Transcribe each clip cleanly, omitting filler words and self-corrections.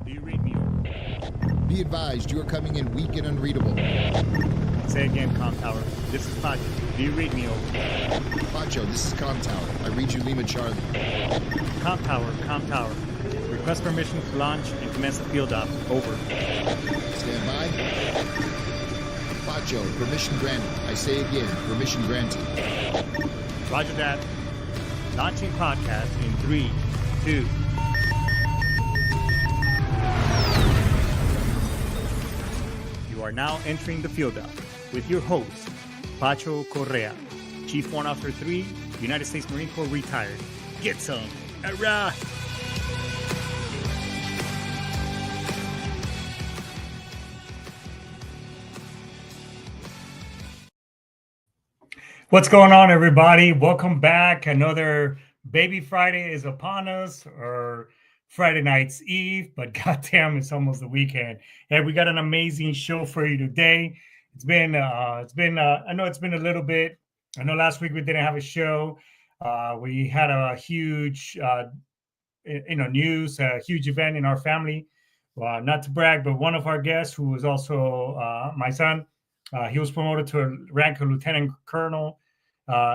Do you read me? Be advised, you are coming in weak and unreadable. Say again, Com Tower. This is Pacho. Do you read me? Pacho, this is Com Tower. I read you Lima Charlie. Com Tower. Request permission to launch and commence the field op. Over. Stand by. Pacho, permission granted. I say again, permission granted. Roger that. Launching podcast in 3, 2. You are now entering the field op with your host, Pacho Correa, Chief Warrant Officer 3, United States Marine Corps retired. Get some. Hurrah! What's going on, everybody? Welcome back. Another Baby Friday is upon us, or Friday night's Eve, but goddamn, it's almost the weekend. And we got an amazing show for you today. I know it's been a little bit. I know last week we didn't have a show. We had a huge, news, a huge event in our family. Not to brag, but one of our guests, who was also my son, he was promoted to a rank of lieutenant colonel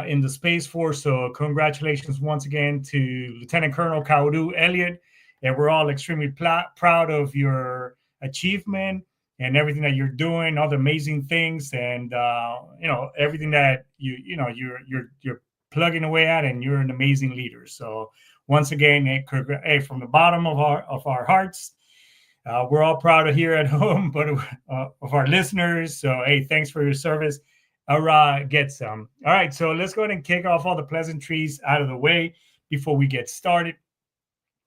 in the Space Force. So congratulations once again to Lieutenant Colonel Kaoru Elliott. And we're all extremely proud of your achievement and everything that you're doing, all the amazing things, and everything that you're plugging away at, and you're an amazing leader. So once again, from the bottom of our hearts, we're all proud of here at home, but of our listeners. So hey, thanks for your service. Get some. All right, so let's go ahead and kick off all the pleasantries out of the way before we get started.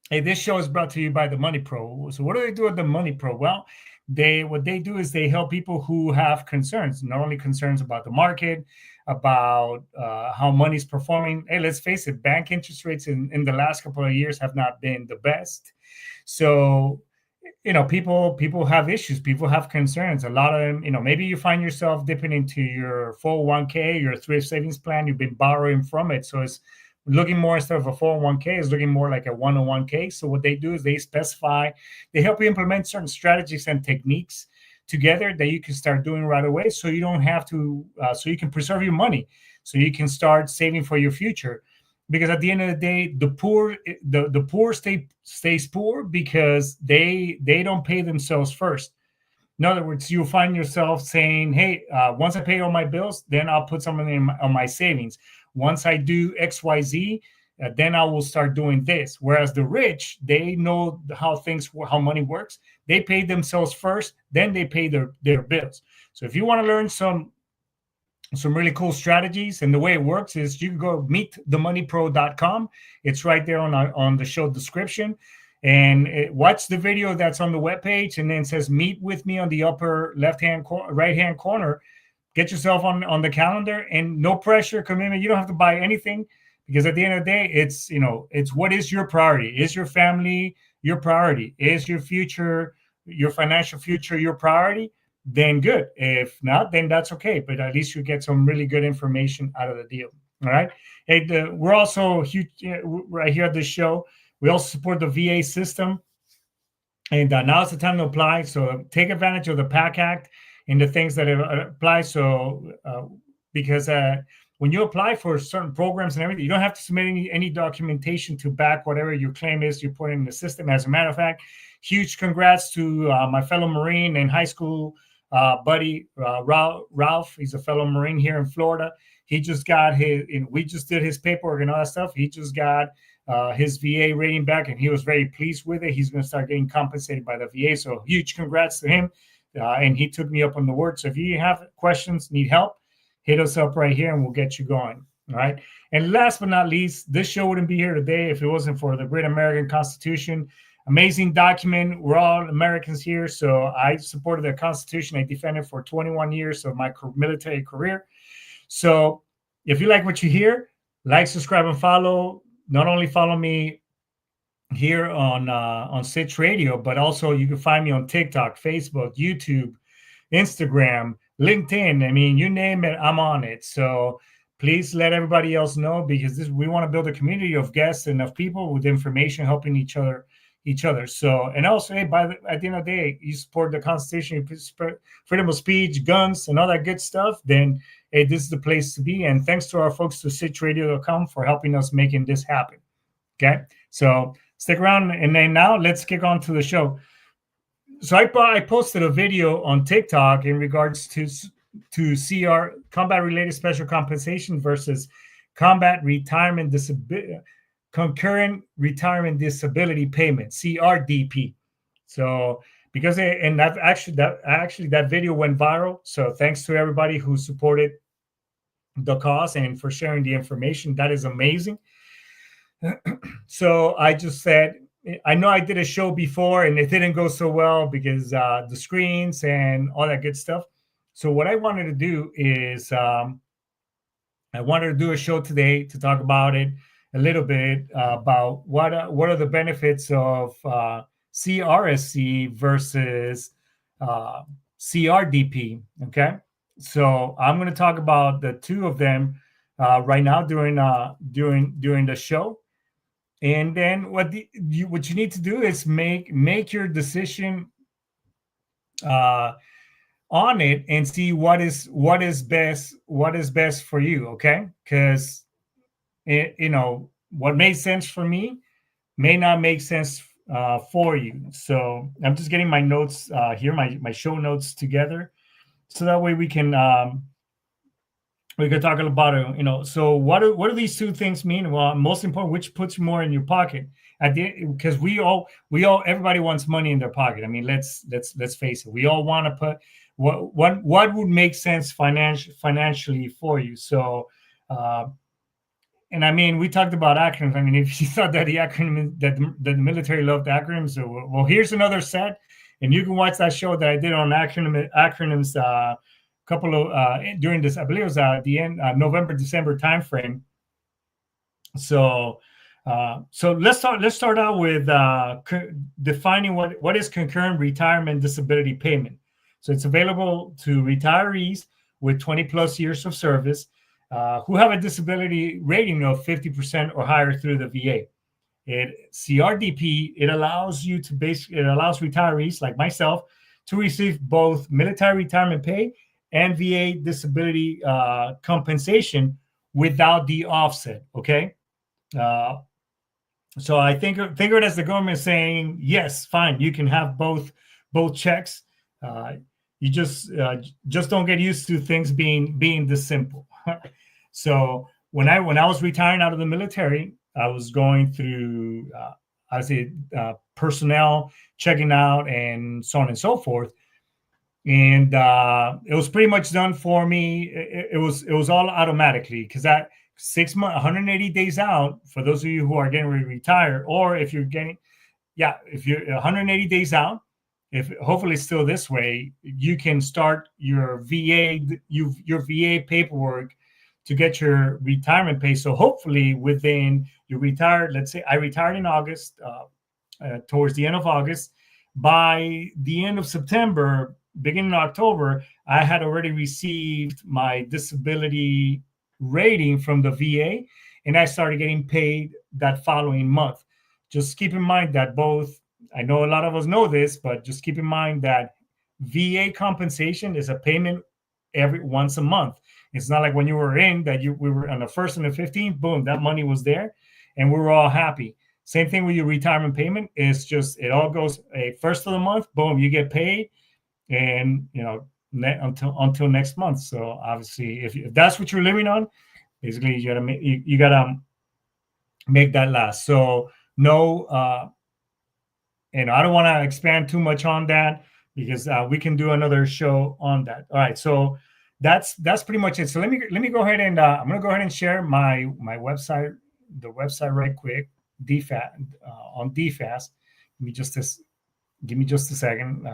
Hey, this show is brought to you by the Money Pro. So what do they do at the Money Pro? Well, what they do is they help people who have concerns, not only concerns about the market, about how money's performing. Hey, let's face it, bank interest rates in the last couple of years have not been the best. So, people have issues, people have concerns. A lot of them, maybe you find yourself dipping into your 401k, your thrift savings plan, you've been borrowing from it. So it's looking more, instead of a 401k, is looking more like a 101k. So what they do is they help you implement certain strategies and techniques together that you can start doing right away. So you don't have to, so you can preserve your money, so you can start saving for your future. Because at the end of the day, the poor stays poor because they don't pay themselves first. In other words, you'll find yourself saying, hey, once I pay all my bills, then I'll put something on my savings. Once I do XYZ, then I will start doing this. Whereas the rich, they know how money works. They pay themselves first, then they pay their bills. So if you want to learn some really cool strategies, and the way it works is you can go meetthemoneypro.com. It's right there on the show description, and watch the video that's on the webpage, and then it says meet with me on the upper right hand corner. Get yourself on the calendar, and no pressure, commitment. You don't have to buy anything, because at the end of the day, it's what is your priority? Is your family your priority? Is your future, your financial future, your priority? Then good. If not, then that's okay. But at least you get some really good information out of the deal. All right. Hey, we're also huge right here at this show. We also support the VA system, and now's the time to apply. So take advantage of the PAC Act and the things that apply. So because when you apply for certain programs and everything, you don't have to submit any documentation to back whatever your claim is you put in the system. As a matter of fact, huge congrats to my fellow Marine and high school buddy, Ralph. He's a fellow Marine here in Florida. He just got we just did his paperwork and all that stuff. He just got his VA rating back, and he was very pleased with it. He's going to start getting compensated by the VA. So huge congrats to him. And he took me up on the word. So if you have questions, need help, hit us up right here and we'll get you going. All right. And last but not least, this show wouldn't be here today if it wasn't for the great American Constitution. Amazing document. We're all Americans here. So I supported the Constitution. I defended for 21 years of my military career. So if you like what you hear, like, subscribe, and follow. Not only follow me here on Sitchradio, but also you can find me on TikTok, Facebook, YouTube, Instagram, LinkedIn. I mean, you name it, I'm on it. So please let everybody else know, because we want to build a community of guests and of people with information, helping each other each other. So, and also, hey, at the end of the day, you support the Constitution, you support freedom of speech, guns, and all that good stuff, then hey, this is the place to be. And thanks to our folks to Sitchradio.com for helping us making this happen. Okay, so stick around, and then now let's kick on to the show. So I posted a video on TikTok in regards to CR, combat related special compensation versus combat retirement disability, concurrent retirement disability payment, CRDP. So because that video went viral. So thanks to everybody who supported the cause and for sharing the information. That is amazing. So I just said, I know I did a show before and it didn't go so well because the screens and all that good stuff. So what I wanted to do is I wanted to do a show today to talk about it a little bit about what are the benefits of CRSC versus CRDP. Okay, so I'm going to talk about the two of them right now during the show. And then what you need to do is make your decision on it and see what is best for you. Okay, because what made sense for me may not make sense for you. So I'm just getting my notes here, my show notes together, so that way we can talk about it. So what do these two things mean? Well, most important, which puts more in your pocket at the because we all everybody wants money in their pocket. I mean, let's face it. We all want to put what would make sense financially for you. So and I mean, we talked about acronyms. I mean, if you thought that the military loved acronyms, so, well, here's another set, and you can watch that show that I did on acronyms. Couple of during this, I believe it was the end November December timeframe. So let's start out with defining what is concurrent retirement disability payment. So it's available to retirees with 20 plus years of service who have a disability rating of 50% or higher through the VA. CRDP, it allows retirees like myself to receive both military retirement pay and VA disability compensation without the offset. Okay, so I think of it as the government saying, yes, fine, you can have both checks. You just don't get used to things being this simple. So when I was retiring out of the military, I was going through personnel checking out and so on and so forth. And it was pretty much done for me. It was all automatically, because that 6 months, 180 days out, for those of you who are getting ready to retire, or if you're 180 days out, if hopefully it's still this way, you can start your VA paperwork to get your retirement pay. So hopefully within you retired, let's say I retired in August, towards the end of August, by the end of September, beginning of October, I had already received my disability rating from the VA, and I started getting paid that following month. Just keep in mind that I know a lot of us know this, but just keep in mind that VA compensation is a payment once a month. It's not like when you were in that we were on the 1st and the 15th, boom, that money was there and we were all happy. Same thing with your retirement payment. It's just, it all goes first of the month, boom, you get paid, and until next month. So obviously, if that's what you're living on, basically you gotta make that last. So no, I don't want to expand too much on that, because we can do another show on that. All right, so that's pretty much it. So let me go ahead and I'm gonna go ahead and share my website, the website right quick, on DFAST. Give me just a second.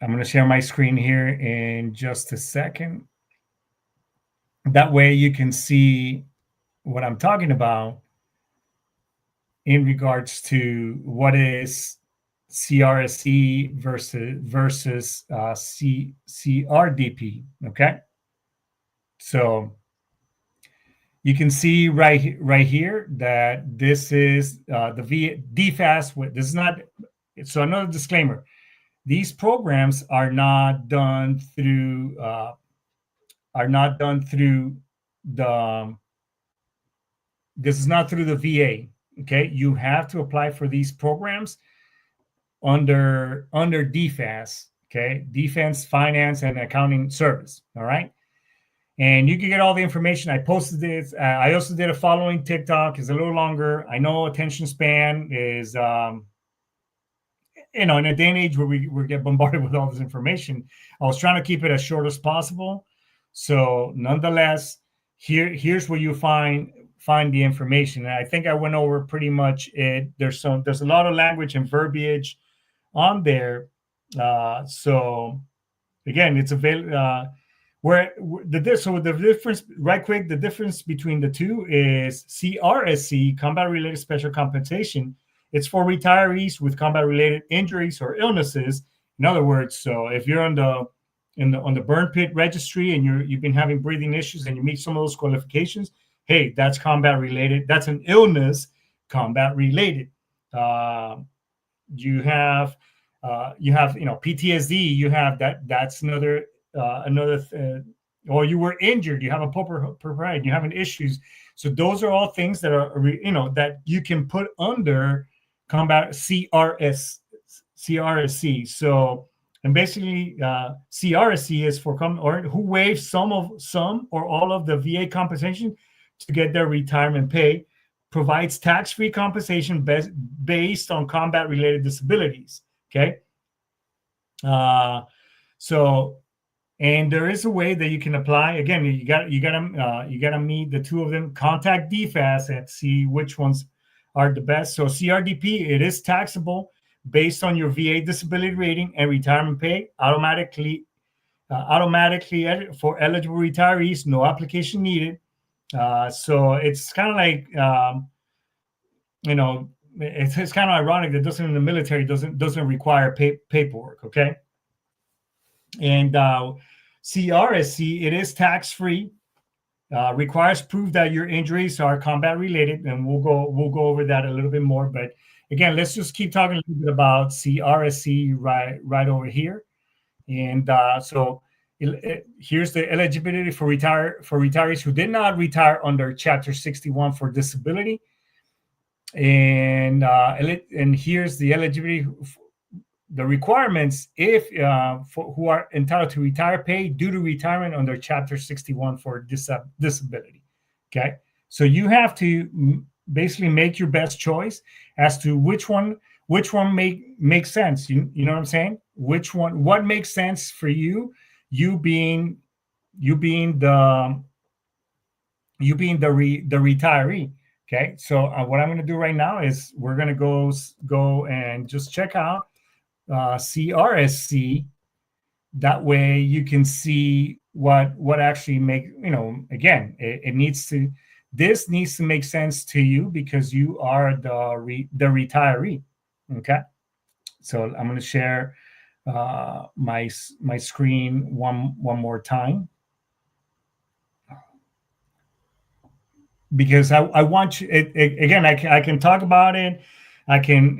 I'm going to share my screen here in just a second. That way you can see what I'm talking about in regards to what is CRSC versus CRDP. Okay. So you can see right here that this is the DFAS. This is not. So another disclaimer: these programs are not done through the. This is not through the VA. Okay, you have to apply for these programs under DFAS. Okay, Defense Finance and Accounting Service. All right. And you can get all the information. I posted this. I also did a following TikTok. It's a little longer. I know attention span is, in a day and age where we get bombarded with all this information. I was trying to keep it as short as possible. So nonetheless, here's where you find the information. And I think I went over pretty much it. There's a lot of language and verbiage on there. So again, it's available. The difference, right quick, the difference between the two is CRSC, combat related special compensation. It's for retirees with combat related injuries or illnesses. In other words, so if you're on the burn pit registry and you've been having breathing issues and you meet some of those qualifications, hey, that's combat related. That's an illness, combat related. You have PTSD. You have that's another. Or you were injured, you have a pride, you having issues. So those are all things that are, that you can put under combat CRSC. So, and basically, CRSC is for who waives some or all of the VA compensation to get their retirement pay, provides tax-free compensation based on combat-related disabilities. Okay. And there is a way that you can apply. Again, you gotta meet the two of them. Contact DFAS and see which ones are the best. So CRDP, it is taxable based on your VA disability rating and retirement pay automatically for eligible retirees. No application needed. So it's kind of like it's kind of ironic that in the military doesn't require paperwork. Okay. And CRSC, it is tax-free, requires proof that your injuries are combat related, and we'll go over that a little bit more. But again, let's just keep talking a little bit about CRSC right over here. And here's the eligibility for retirees who did not retire under Chapter 61 for disability, and here's the eligibility. The requirements who are entitled to retire pay due to retirement under Chapter 61 for disability. Okay, so you have to basically make your best choice as to which one makes sense. You know what I'm saying? What makes sense for you? You being the retiree. Okay, so what I'm going to do right now is we're going to go and just check out CRSC. That way you can see what actually again, this needs to make sense to you because you are the retiree. Okay, so I'm going to share my screen one more time because I want you again. I can talk about it. I can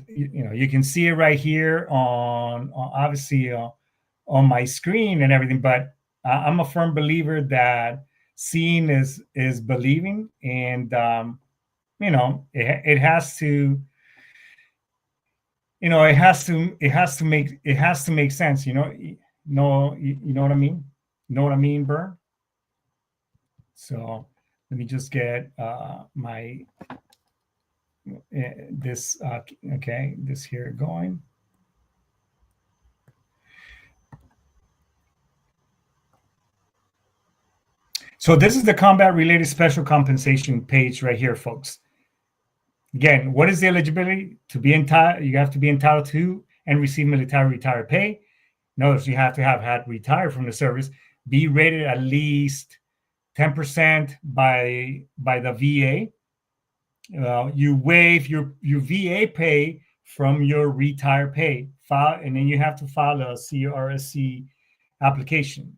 you can see it right here on obviously on my screen and everything, but I'm a firm believer that seeing is believing, and it has to make sense. You know what I mean? Know what I mean, Bern? So let me just get my this here going. So this is the combat related special compensation page right here, folks. Again, what is the eligibility to be entitled? You have to be entitled to and receive military retired pay. Notice you have to have had retired from the service, be rated at least 10% by the VA. You waive your VA pay from your retired pay, and then you have to file a CRSC application.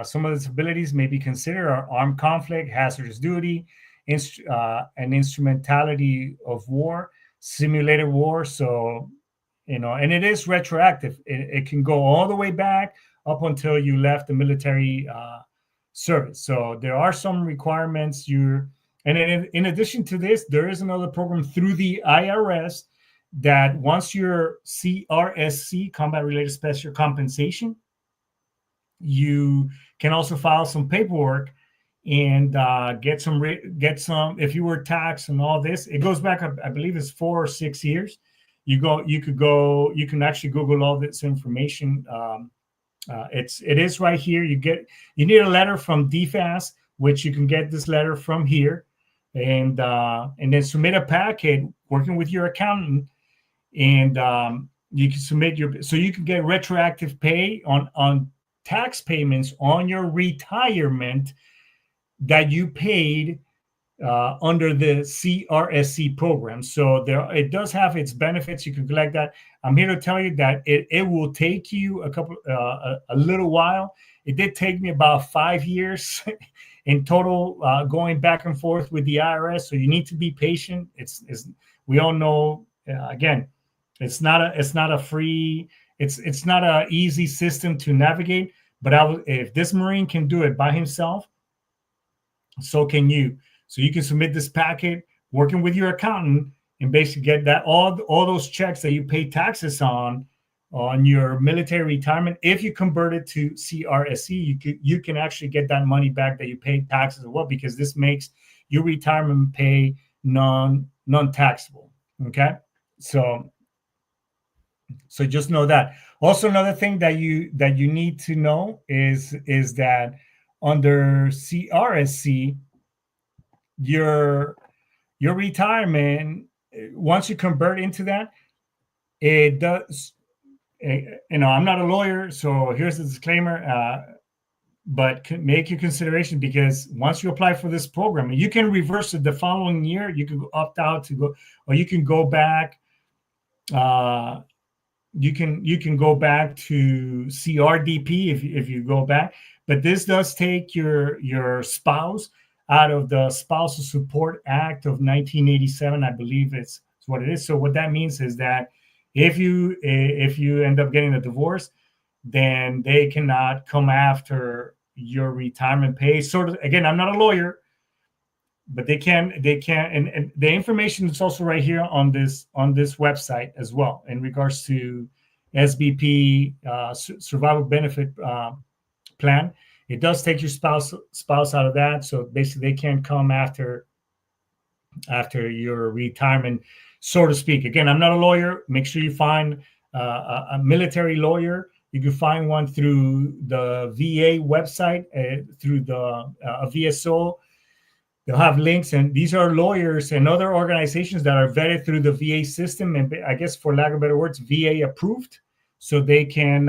Some of the disabilities may be considered are armed conflict, hazardous duty, and instrumentality of war, simulated war. So, and it is retroactive. It can go all the way back up until you left the military service. So there are some requirements. And in addition to this, there is another program through the IRS that once your CRSC, combat related special compensation, you can also file some paperwork and get some. If you were taxed and all this, it goes back, I believe it's 4 or 6 years. You can actually Google all this information. It is right here. You need a letter from DFAS, which you can get this letter from here, and then submit a packet working with your accountant, and you can submit so you can get retroactive pay on tax payments on your retirement that you paid under the CRSC program. So it does have its benefits. You can collect that. I'm here to tell you that it will take you a little while. It did take me about 5 years in total, going back and forth with the IRS. So you need to be patient. We all know, again, it's not a free. It's not an easy system to navigate. But if this Marine can do it by himself, so can you. So you can submit this packet working with your accountant and basically get that all those checks that you pay taxes on your military retirement. If you convert it to CRSC, you can actually get that money back that you paid taxes as well, because this makes your retirement pay non-taxable. Okay, so just know that. Also, another thing that you need to know is that under CRSC, your retirement, once you convert into that, it does. I'm not a lawyer, so here's the disclaimer. But make your consideration, because once you apply for this program, you can reverse it the following year. You can opt out to go, or you can go back. You can go back to CRDP if you go back, but this does take your spouse out of the Spousal Support Act of 1987. I believe it's what it is. So what that means is that if you end up getting a divorce, then they cannot come after your retirement pay. Sort of, again, I'm not a lawyer, but they can, and the information is also right here on this website as well in regards to SBP, survival benefit plan. It does take your spouse out of that, so basically they can't come after your retirement, so to speak. Again, I'm not a lawyer. Make sure you find a military lawyer. You can find one through the VA website, through the VSO. They'll have links, and these are lawyers and other organizations that are vetted through the VA system, and I guess, for lack of better words, VA approved, so they've been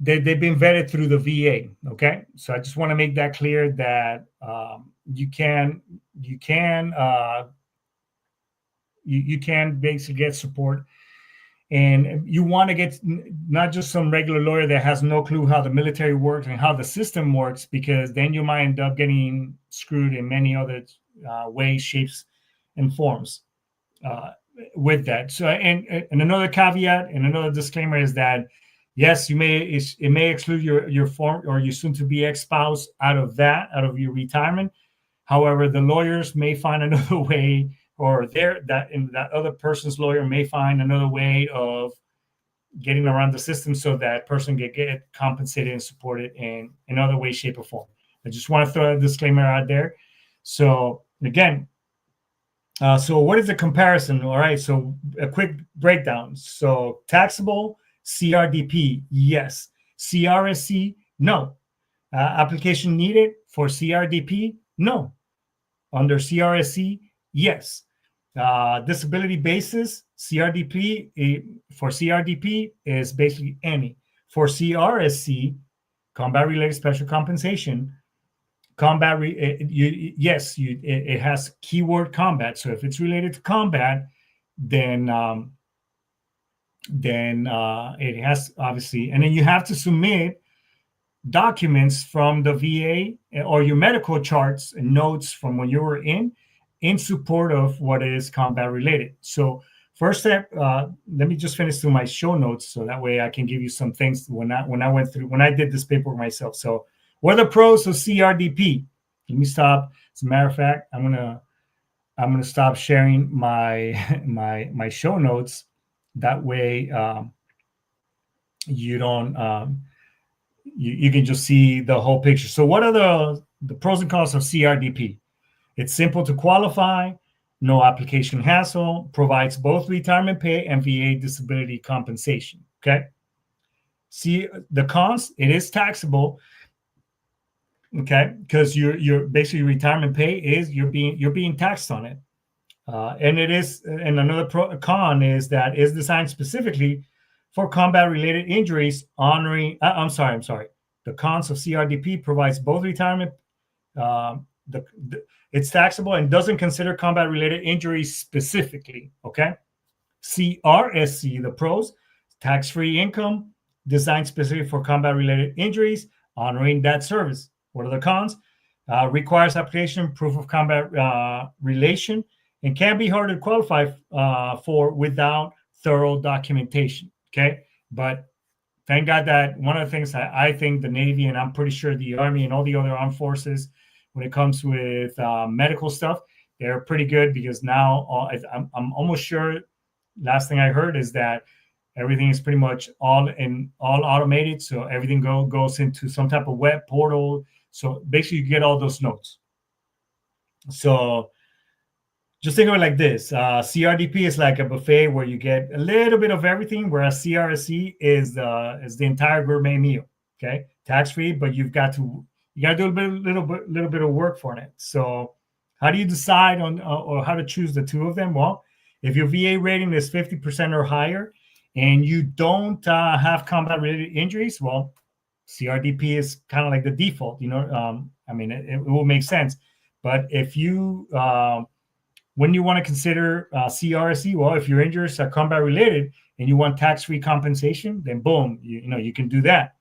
vetted through the VA. Okay, so I just want to make that clear that you can basically get support. And you want to get not just some regular lawyer that has no clue how the military works and how the system works, because then you might end up getting screwed in many other ways, shapes, and forms with that. So, and another caveat and another disclaimer is that, yes, it may exclude your form or your soon-to-be ex-spouse out of your retirement. However, the lawyers may find another way, or that other person's lawyer may find another way of getting around the system so that person can get compensated and supported in other way, shape, or form. I just want to throw a disclaimer out there. So again, so what is the comparison? All right, so a quick breakdown. So taxable, CRDP, yes. CRSC, no. Application needed for CRDP, no. Under CRSC, yes. Disability basis, CRDP, for CRDP is basically any. For CRSC, combat related special compensation, it has keyword combat. So if it's related to combat, then then it has obviously, and then you have to submit documents from the VA or your medical charts and notes from when you were in support of what is combat related. So first step, let me just finish through my show notes so that way I can give you some things when I did this paperwork myself. So what are the pros of CRDP? Let me stop. As a matter of fact, I'm gonna stop sharing my my show notes. That way, you don't you can just see the whole picture. So what are the pros and cons of CRDP? It's simple to qualify, no application hassle, provides both retirement pay and VA disability compensation. Okay. See the cons, it is taxable. Okay, because you're basically retirement pay is you're being taxed on it. And it is, and another con is that it's designed specifically for combat-related injuries, honoring. I'm sorry. The cons of CRDP provides both retirement. It's taxable and doesn't consider combat-related injuries specifically. Okay. CRSC, the pros, tax-free income, designed specifically for combat-related injuries, honoring that service. What are the cons? Requires application, proof of combat relation, and can be hard to qualify for without thorough documentation. Okay, but thank God that one of the things I think the Navy and I'm pretty sure the Army and all the other armed forces, when it comes with medical stuff, they're pretty good because now I'm almost sure. Last thing I heard is that everything is pretty much all automated, so everything goes into some type of web portal. So basically, you get all those notes. So just think of it like this: CRDP is like a buffet where you get a little bit of everything, whereas CRSC is the entire gourmet meal. Okay, tax free, but you got to do a little bit of work for it. So how do you decide on or how to choose the two of them? Well, if your VA rating is 50% or higher, and you don't have combat-related injuries, well, CRDP is kind of like the default. I mean, it will make sense. But if you when you want to consider CRSC, well, if your injuries are combat related and you want tax-free compensation, then boom, you can do that.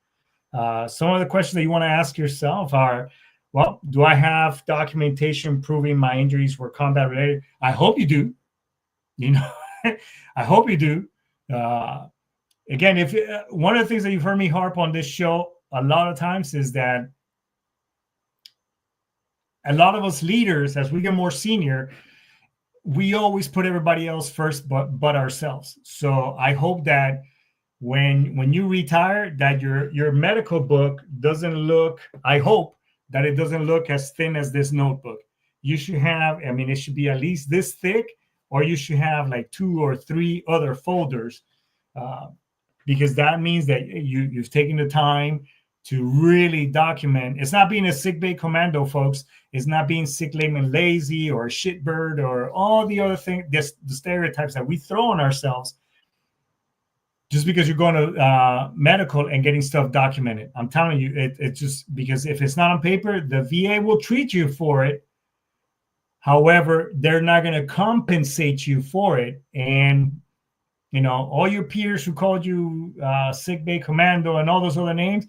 Some of the questions that you want to ask yourself are, well, do I have documentation proving my injuries were combat related? I hope you do. I hope you do. Again, if one of the things that you've heard me harp on this show a lot of times is that a lot of us leaders, as we get more senior, we always put everybody else first, but ourselves. So I hope that when you retire, that your medical book doesn't look. I hope that it doesn't look as thin as this notebook. You should have. I mean, it should be at least this thick, or you should have like 2 or 3 other folders, because that means that you've taken the time to really document. It's not being a sick bay commando, folks. It's not being sick, lame, and lazy, or a shitbird, or all the other things, the stereotypes that we throw on ourselves just because you're going to medical and getting stuff documented. I'm telling you, it's just because if it's not on paper, the VA will treat you for it. However, they're not going to compensate you for it. And, all your peers who called you sick bay commando and all those other names,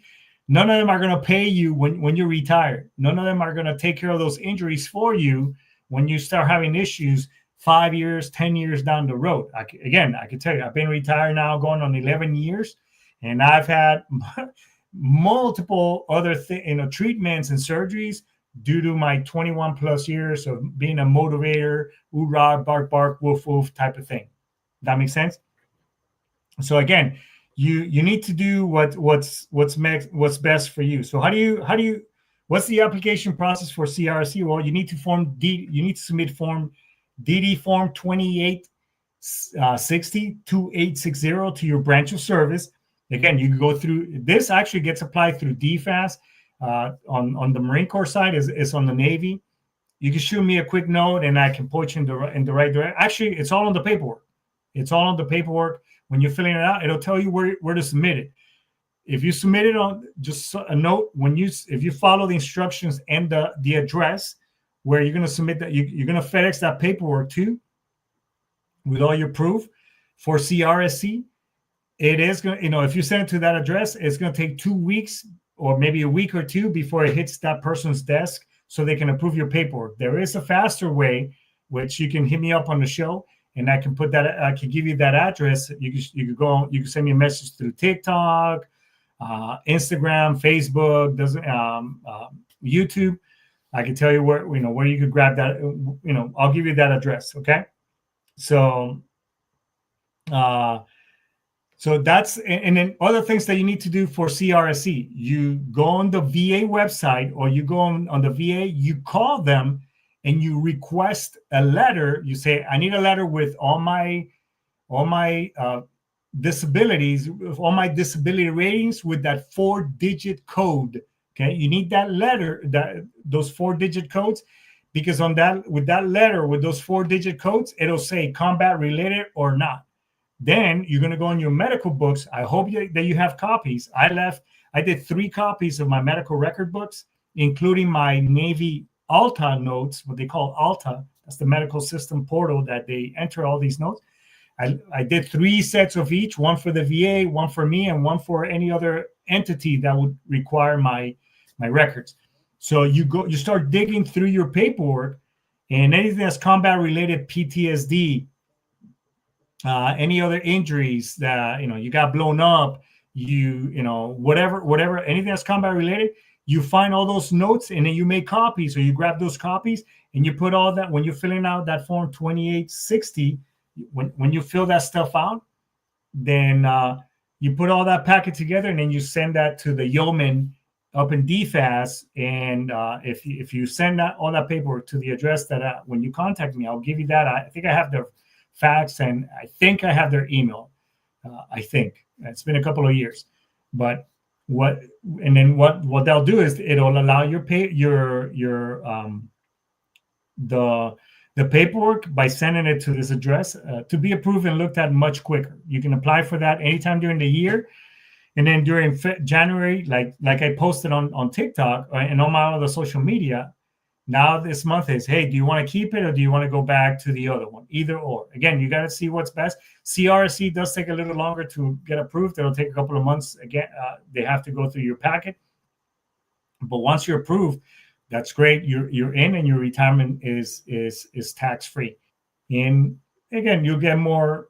none of them are going to pay you when you're retired. None of them are going to take care of those injuries for you when you start having issues 5 years, 10 years down the road. I can tell you, I've been retired now going on 11 years, and I've had multiple other treatments and surgeries due to my 21 plus years of being a motivator, hoorah, bark, bark, woof, woof type of thing. That makes sense? So again, you need to do what's best for you. So how do you what's the application process for CRSC? Well, you need to submit form DD form 2860 to your branch of service. Again, you can go through this. Actually gets applied through DFAS. On the Marine Corps side is on the Navy. You can shoot me a quick note and I can point you in the right direction. Actually, it's all on the paperwork. It's all on the paperwork. When you're filling it out, it'll tell you where to submit it. If you submit it on just a note, if you follow the instructions and the address where you're going to submit that, you're going to FedEx that paperwork to with all your proof for CRSC, it is going to, if you send it to that address, it's going to take 2 weeks or maybe a week or two before it hits that person's desk so they can approve your paperwork. There is a faster way, which you can hit me up on the show, and I can give you that address. You can send me a message through TikTok, Instagram, Facebook, YouTube. I can tell you where you could grab that. I'll give you that address. Okay. So that's, and then other things that you need to do for CRSC, you go on the VA website, or you go on the VA, you call them and you request a letter. You say, I need a letter with all my disabilities, all my disability ratings with that 4-digit code. Okay. You need that letter, those 4-digit codes, because with that letter, with those 4-digit codes, it'll say combat related or not. Then you're going to go in your medical books. I hope that you have copies. I did 3 copies of my medical record books, including my Navy Alta notes, what they call Alta. That's the medical system portal that they enter all these notes. I did 3 sets of each, one for the VA, one for me, and one for any other entity that would require my records. So you start digging through your paperwork, and anything that's combat related, PTSD, any other injuries that you got blown up, whatever, anything that's combat related, you find all those notes, and then you make copies, or you grab those copies and you put all that when you're filling out that form 2860. When you fill that stuff out, then you put all that packet together, and then you send that to the yeoman up in DFAS. And if you send all that paperwork to the address that when you contact me, I'll give you that. I think I have their fax, and I think I have their email. I think it's been a couple of years, but what they'll do is it'll allow the paperwork, by sending it to this address, to be approved and looked at much quicker. You can apply for that anytime during the year. And then during January, like I posted on TikTok and on my other social media, now this month is, hey, do you want to keep it, or do you want to go back to the other one? Either or. Again, you got to see what's best. CRSC does take a little longer to get approved. It'll take a couple of months. Again, they have to go through your packet. But once you're approved, that's great. You're in, and your retirement is tax free. And again, you'll get more.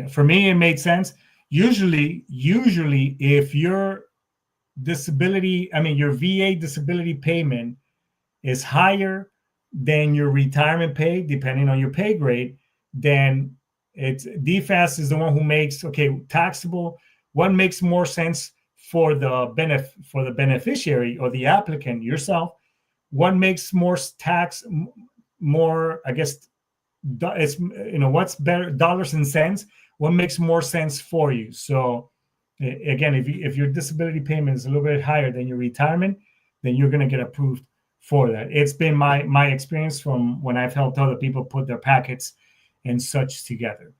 For me, it made sense. Usually, if your your VA disability payment is higher than your retirement pay, depending on your pay grade, then DFAS is the one who makes taxable. What makes more sense for the beneficiary or the applicant, yourself? What makes more tax, more, I guess, it's, what's better, dollars and cents, what makes more sense for you? So again, if your disability payment is a little bit higher than your retirement, then you're going to get approved for that. It's been my experience from when I've helped other people put their packets and such together.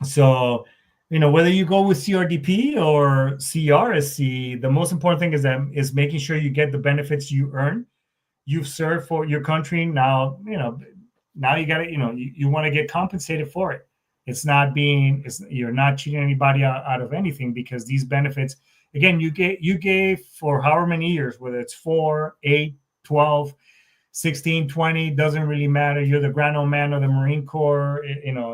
So, whether you go with CRDP or CRSC, the most important thing is making sure you get the benefits you earn. You've served for your country. Now you got to, you want to get compensated for it. You're not cheating anybody out of anything, because these benefits, again, you gave for however many years, whether it's 4, 8, 12, 16, 20, doesn't really matter. You're the Grand Old Man of the Marine Corps,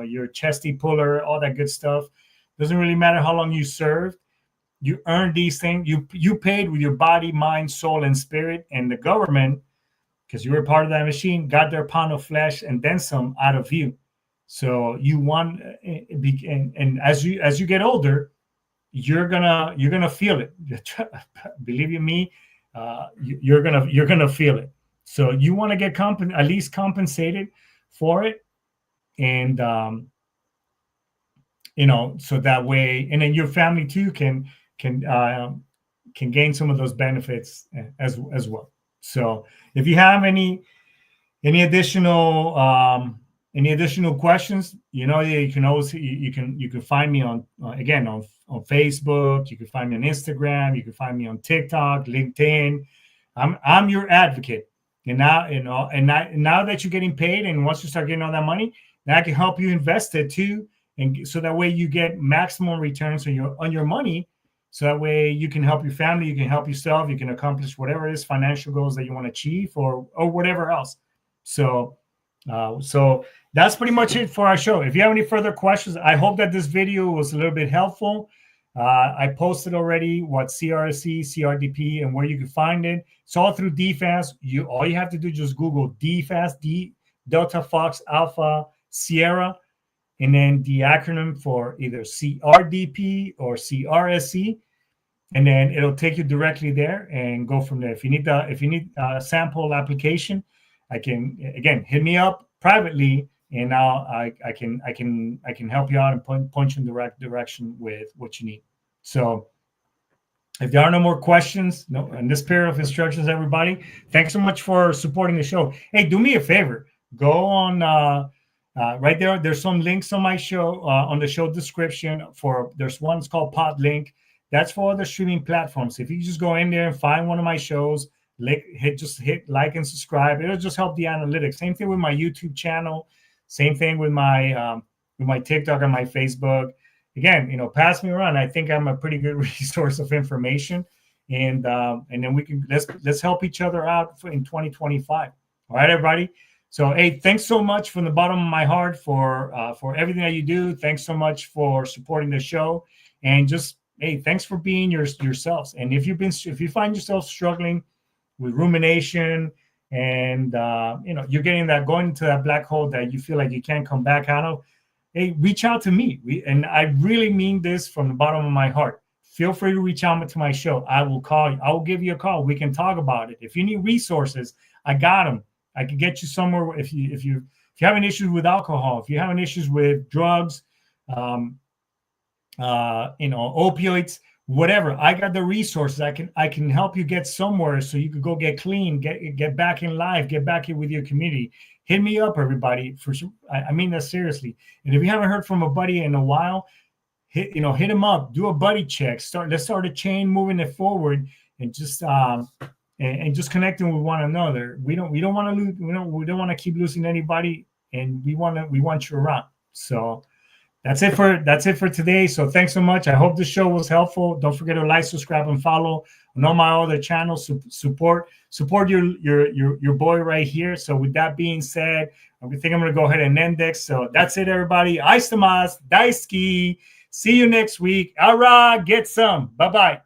you're chesty puller, all that good stuff. Doesn't really matter how long you served. You earned these things. You paid with your body, mind, soul, and spirit, and the government, because you were part of that machine, got their pound of flesh and then some out of you. So you want, and as you get older, you're gonna feel it. Believe you me, you're gonna feel it. So you want to get at least compensated for it, and so that way, and then your family too can gain some of those benefits as well. So if you have any additional questions, you can always you can find me on Facebook. You can find me on Instagram. You can find me on TikTok, LinkedIn. I'm your advocate. And now now that you're getting paid, and once you start getting all that money, now I can help you invest it too, and so that way you get maximum returns on your money. So that way you can help your family, you can help yourself, you can accomplish whatever it is, financial goals that you want to achieve, or whatever else. So that's pretty much it for our show. If you have any further questions, I hope that this video was a little bit helpful. I posted already what CRSC, CRDP, and where you can find it. It's all through DFAS. All you have to do is just Google DFAS, D Delta Fox Alpha Sierra, and then the acronym for either CRDP or CRSC, and then it'll take you directly there and go from there. If you need a sample application, I can again hit me up privately, and I can help you out and point you in the right direction with what you need. So if there are no more questions, in this pair of instructions, everybody, thanks so much for supporting the show. Hey, do me a favor, go on right there. There's some links on my show on the show description. There's one that's called Podlink. That's for other streaming platforms. If you just go in there and find one of my shows, hit like and subscribe. It'll just help the analytics. Same thing with my YouTube channel. Same thing with my TikTok and my Facebook. Again, pass me around. I think I'm a pretty good resource of information, and then let's help each other out in 2025. All right, everybody. So, hey, thanks so much from the bottom of my heart for everything that you do. Thanks so much for supporting the show, and just hey, thanks for being yourselves. And if you find yourself struggling with rumination, and you're going into that black hole that you feel like you can't come back out of, hey, reach out to me. And I really mean this from the bottom of my heart. Feel free to reach out to my show. I will call you. I will give you a call. We can talk about it. If you need resources, I got them. I can get you somewhere. If you're having issues with alcohol, if you're having issues with drugs, opioids, whatever, I got the resources. I can help you get somewhere so you could go get clean, get back in life, get back in with your community. Hit me up, everybody. I mean that seriously. And if you haven't heard from a buddy in a while, hit him up. Do a buddy check. Let's start a chain, moving it forward, and just just connecting with one another. We don't want to lose. We don't want to keep losing anybody, and we want you around. So that's it for today. So thanks so much. I hope the show was helpful. Don't forget to like, subscribe, and follow on all my other channels. Support your boy right here. So with that being said, I think I'm going to go ahead and end this. So that's it, everybody. Aistamas, Daisuki. See you next week. All right, get some. Bye-bye.